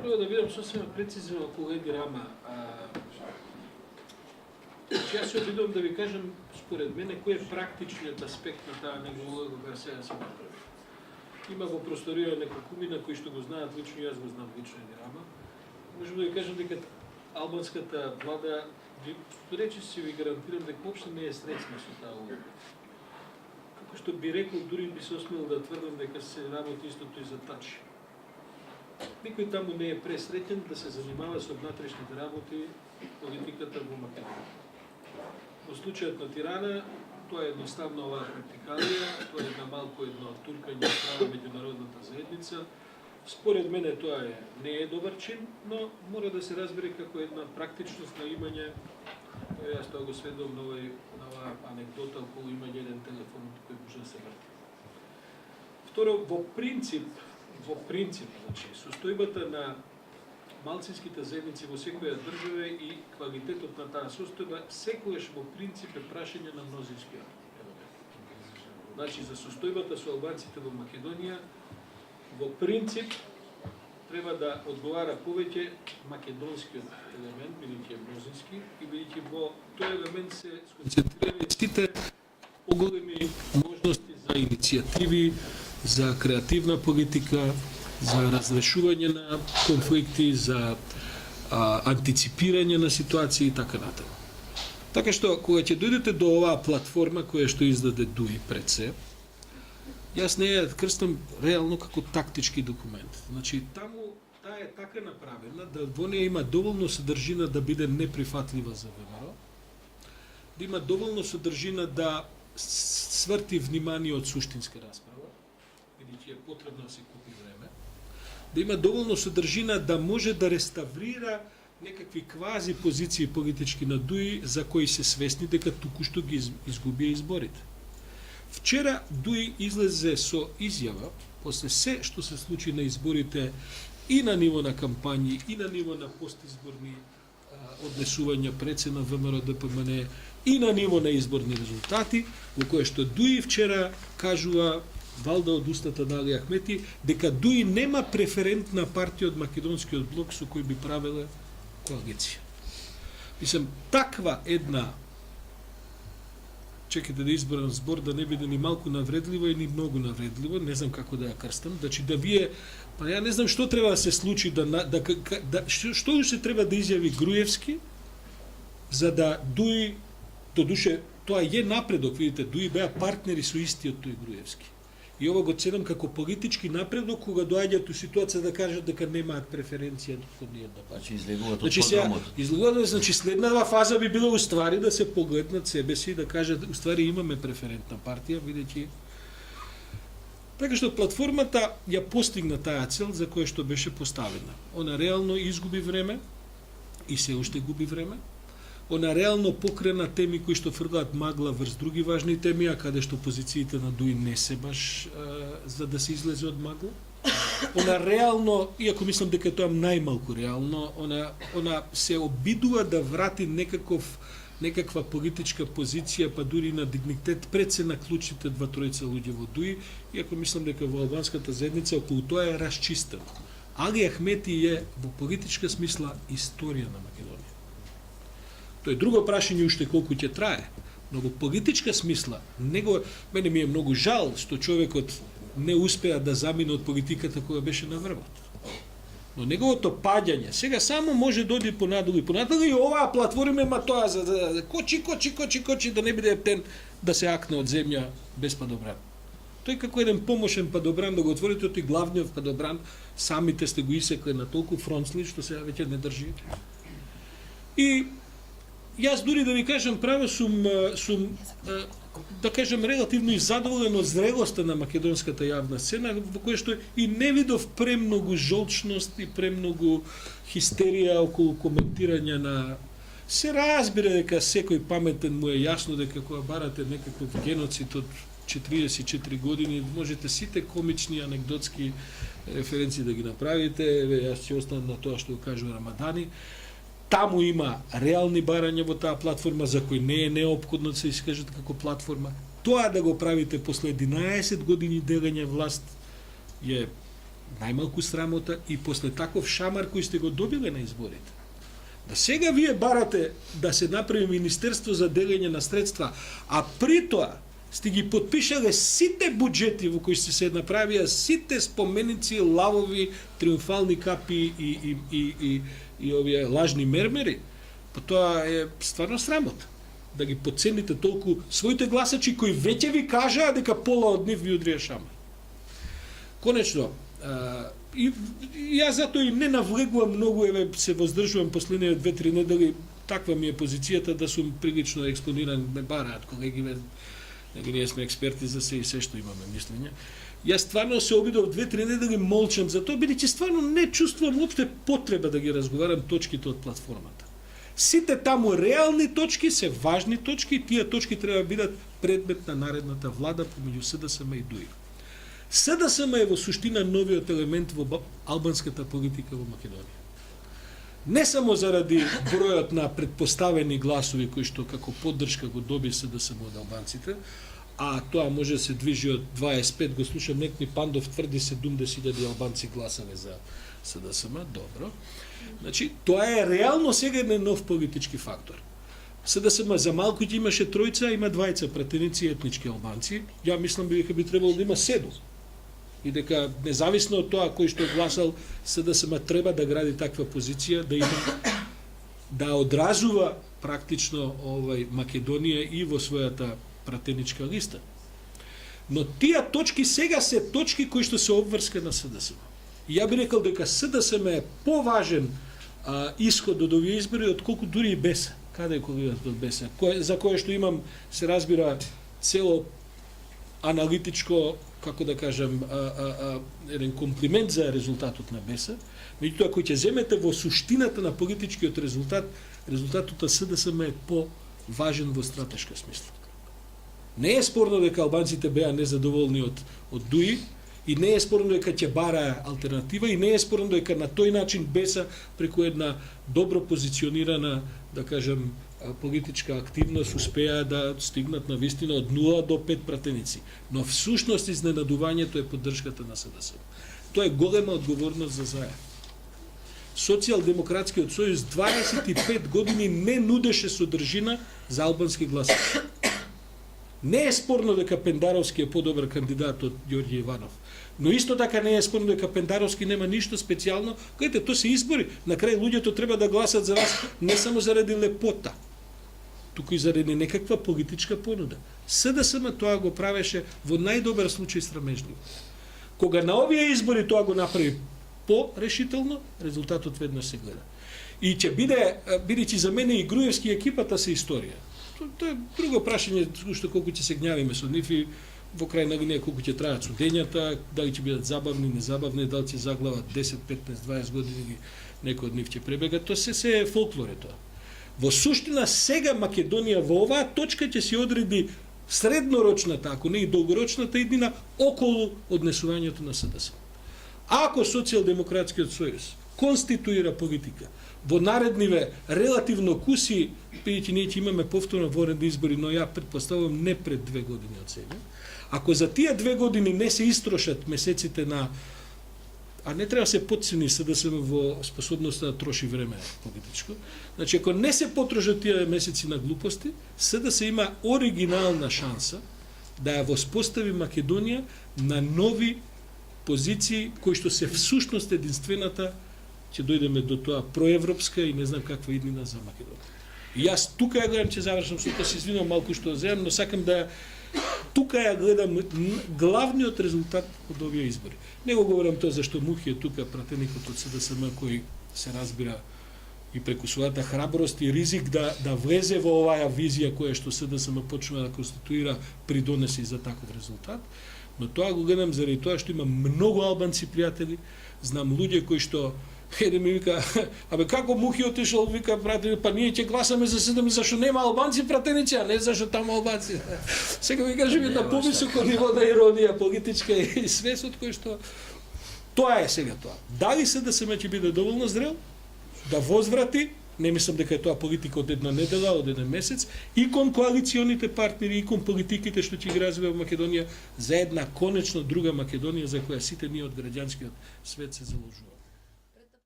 Прво да бидам сосема прецизен околу Еди Рама. Јас се обидувам да ви кажам, според мене, кој е практичниот аспект на таа негова кога сега се направи. Има во просторија неколкумина кои што го знаат лично, јас го знам лично Еди Рама. Можам да ви кажам дека албанската влада, речиси ви гарантирам дека уопште не е среќна со таа улога. Како што би рекол, дури би се осмел да тврдам дека се работи истото и за Тачи. Никој таму не е пресреќен да се занимава со внатрешните работи политиката во Македонија. Во случајот на Тирана, тоа е едноставно оваа практикалија, тоа е малку едно туркање права меѓународната заедница. Според мене тоа не е добар чин, но мора да се разбере како една практичност на имање. Јас тоа го сведувам на оваа анекдота околу имање еден телефон кој може да се врти. Второ, во принцип, значи, состојбата на малцинските заедници во секоја држава и квалитетот на таа состојба секогаш во принцип е прашање на мнозинскиот елемент. Значи, за состојбата со албанците во Македонија, во принцип треба да одговара повеќе македонскиот елемент, бидејќи е мнозински, и бидејќи во тој елемент се сконцентрирани сите поголеми можности за иницијативи, за креативна политика, за разрешување на конфликти, за антиципирање на ситуации и така натаму. Така што, кога ќе дојдете до оваа платформа која што издаде ДУИ пред се, јас не ја крстам реално како тактички документ. Значи, таму таа е така направена да во неја има доволно содржина да биде неприфатлива за ВМРО, да има доволно содржина да сврти внимание од суштинска расправа, бидејќи е потребно да се купи време, да има доволно содржина да може да реставрира некакви квази позиции политички на ДУИ за кои се свесни дека току-што ги изгубија изборите. Вчера ДУИ излезе со изјава, после се што се случи на изборите и на ниво на кампањи, и на ниво на постизборни однесувања пред се на ВМРО ДПМН, и на ниво на изборни резултати, во кое што ДУИ вчера кажува, валда од устата на Али Ахмети, дека ДУИ нема преферентна партија од македонскиот блок со кој би правела коалиција. Мислам, таква една, чекайте да изборам збор, да не биде ни малку навредлива и ни многу навредлива, не знам како да ја крстам, значи да вие, па ја не знам што треба да се случи, што уште треба да изјави Груевски, за да ДУИ, до душе, тоа е напредок, видите, ДУИ беа партнери со истиот тој Груевски. И ова го ценам како политички напредок, кога доаѓаат у ситуација да кажат дека немаат преференција кон ниедна партија. Значи излегуваат од програмот. Излегуваат, значи следната фаза би била уствари да се погледнат себе си и да кажат уствари имаме преферентна партија, бидејќи така што платформата ја постигна таа цел за која што беше поставена. Она реално изгуби време и се уште губи време. Она реално покрена теми кои што фрлаат магла врз други важни теми, а каде што позициите на ДУИ не се баш за да се излезе од магла. Она реално, иако мислам дека тоа најмалку реално, она се обидува да врати некаква политичка позиција, па дури на дигнитет пред се на клучните два-тројца луѓе во ДУИ, иако мислам дека во албанската заедница околу тоа е расчистено. Али Ахмети е во политичка смисла историја на Македонија. Тоа е друго прашање уште колку ќе трае. Но во политичка смисла, мене ми е многу жал што човекот не успеа да замине од политиката кога беше на врвот. Но неговото падање, сега само може да оди понадолу и оваа платформа има тоа за да кочи, да не биде ептен да се акне од земја без падобран. Тој како еден помошен падобран да го отворите тој главниот падобран, самите сте го исекли на толку фронцли што сега веќе не држи. И јас дури да ви кажам право сум да кажем релативно и задоволен од зрелоста на македонската јавна сцена, во која што и не видов премногу жолчност и премногу хистерија околу коментирање на. Се разбира дека секој паметен му е јасно дека кога барате некаков геноцид од 44 години, можете сите комични анекдотски референции да ги направите, јас ќе останам на тоа што го кажува Рамадани. Таму има реални барања во таа платформа за кои не е неопходно да се искажат како платформа. Тоа да го правите после 11 години делење власт е најмалку срамота и после таков шамар кој сте го добиле на изборите. Да сега вие барате да се направи Министерство за делење на средства, а при тоа сте ги подпишале сите буџети во кои се направија сите споменици, лавови, триумфални капи и овие лажни мермери, па тоа е стварно срамота. Да ги подцените толку своите гласачи кои веќе ви кажаа дека пола од нив ви удрија шамар. Конечно, и јас затоа и не навлегувам многу, се воздржувам последниве 2-3 недели, таква ми е позицијата да сум прилично експониран, ме бараат колеги, ние сме експерти за се и се што имаме мислење. Јас стварно се обидов 2-3 недели молчам за тоа, бидејќи стварно не чувствувам уопште потреба да ги разговарам точките од платформата. Сите таму реални точки се важни точки и тие точки треба да бидат предмет на наредната влада помеѓу СДСМ и ДУИ. СДСМ е во суштина новиот елемент во албанската политика во Македонија. Не само заради бројот на предпоставени гласови кои што како поддршка го доби СДСМ од албанците, а тоа може да се движи од 25, го слушам некни Пандов тврди 70.000 албанци гласале за СДСМ, добро. Значи, тоа е реално сега еден нов политички фактор. СДСМ за малку ќе имаше тројца, има двајца пратеници етнички албанци. Ја мислам дека би требало да има 7. И дека независно од тоа кој што гласал, СДСМ треба да гради таква позиција, да има да одразува практично Македонија и во својата пратеничка листа. Но тие точки сега се точки кои што се обврска на СДСМ. И ја би рекол дека СДСМ е поважен исход од овие избори отколку дури и БЕС. Каде е колегата од БЕС? За кое што имам, се разбира, цело аналитичко, како да кажам, еден комплимент за резултатот на БЕС. Меѓутоа, кој ќе земете во суштината на политичкиот резултат, резултатот на СДСМ е поважен во стратешка смисла. Не е спорно дека албанците беа незадоволни од ДУИ, и не е спорно дека ќе бараа алтернатива, и не е спорно дека на тој начин БЕС преку една добро позиционирана, да кажам, политичка активност успеа да стигнат на вистина од 0 до 5 пратеници. Но всушност изненадувањето е поддршката на СДСМ. Тоа е голема одговорност за ЗАЕ. Социјалдемократскиот сојуз 25 години не нудеше содржина за албански гласачи. Не е спорно дека Пендаровски е подобар кандидат од Ѓорѓе Иванов. Но исто така не е спорно дека Пендаровски нема ништо специјално. Гледате, тоа се избори. На крај луѓето треба да гласат за вас не само заради лепота, туку и заради некаква политичка понуда. СДСМ тоа го правеше во најдобар случај срамежливо. Кога на овие избори тоа го направи порешително, резултатот веднаш се гледа. И ќе биде, бидејќи за мене и Груевски и екипата се историја. Тоа е друго прашање, што колку ќе се гњавиме со нив и во крајна линија колку ќе траат судењата, дали ќе бидат забавни, незабавни, дали ќе заглават 10, 15, 20 години некој од нив ќе пребега, тоа се е фолклор тоа. Во суштина сега Македонија во оваа точка ќе се одреди среднорочната, ако не и долгорочната иднина околу однесувањето на СДС. Ако Социјалдемократскиот сојуз конституира политика во наредниве релативно куси, бидејќи ние ќе имаме повторно воредни избори, но ја претпоставувам не пред 2 години од сега. Ако за тие 2 години не се истрошат месеците на, а не треба се подцени СДСМ во способноста да троши време политичко, значи ако не се потрошат тие месеци на глупости, СДС има оригинална шанса да ја воспостави Македонија на нови позиции кои што се всушност единствената, ќе дојдеме до тоа проевропска и не знам каква иднина за Македонија. И јас тука ја гледам, ќе завршам, што се извинувам малку што земам, но сакам да тука ја гледам главниот резултат од овие избори. Не го говорам тоа зашто Мухи е тука пратеникот од СДСМ кој се разбира и преку својата храброст и ризик да влезе во оваа визија која што СДСМ почнува да конституира придонеси за таков резултат. Но тоа го гледам заради тоа што има многу албанци пријатели, знам луѓе кои што еден ми вика, абе како Мухи отишол, вика пратени, па ние ќе гласаме за СДСМ зашто нема албанци пратеници, а не зашто таму албанци. Сега ви кажам една повисоко ниво на иронија политичка и свесот кој што тоа е сега тоа. Дали СДСМ ќе биде доволно зрел да возврати не мислам дека е тоа политика од една недела, од еден месец, и кон коалиционите партнери, и кон политиките што ќе ги развива Македонија за една конечно друга Македонија за која сите ние од граѓанскиот свет се заложуваме.